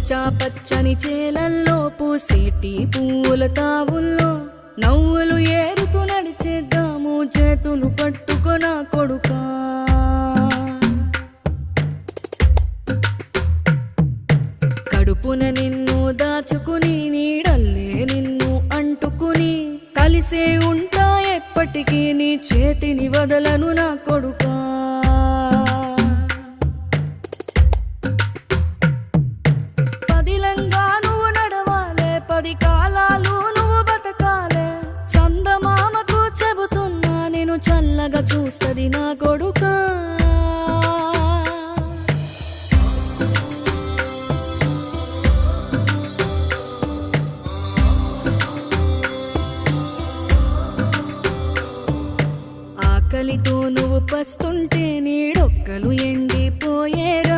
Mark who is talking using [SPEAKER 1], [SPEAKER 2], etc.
[SPEAKER 1] పచ్చా పచ్చని చేలల్లో పూసేటి పూల తావుల్లో నవ్వులు ఏరుతూ నడిచేద్దాము చేతులు పట్టుకొన కొడుకా. కడుపున నిన్ను దాచుకుని నీడల్లే నిన్ను అంటుకుని కలిసే ఉంటా ఎప్పటికీ నీ చేతిని వదలను నా కొడుకా. పదిలంగా నువ్వు నడవాలే, 10 కాలాలు నువ్వు బతకాలే. చందమామకు చెబుతున్నా నేను చల్లగా చూస్తది నా కొడుకా. ఆకలితో నువ్వు పస్తుంటే నీడొక్కలు ఎండిపోయేరే.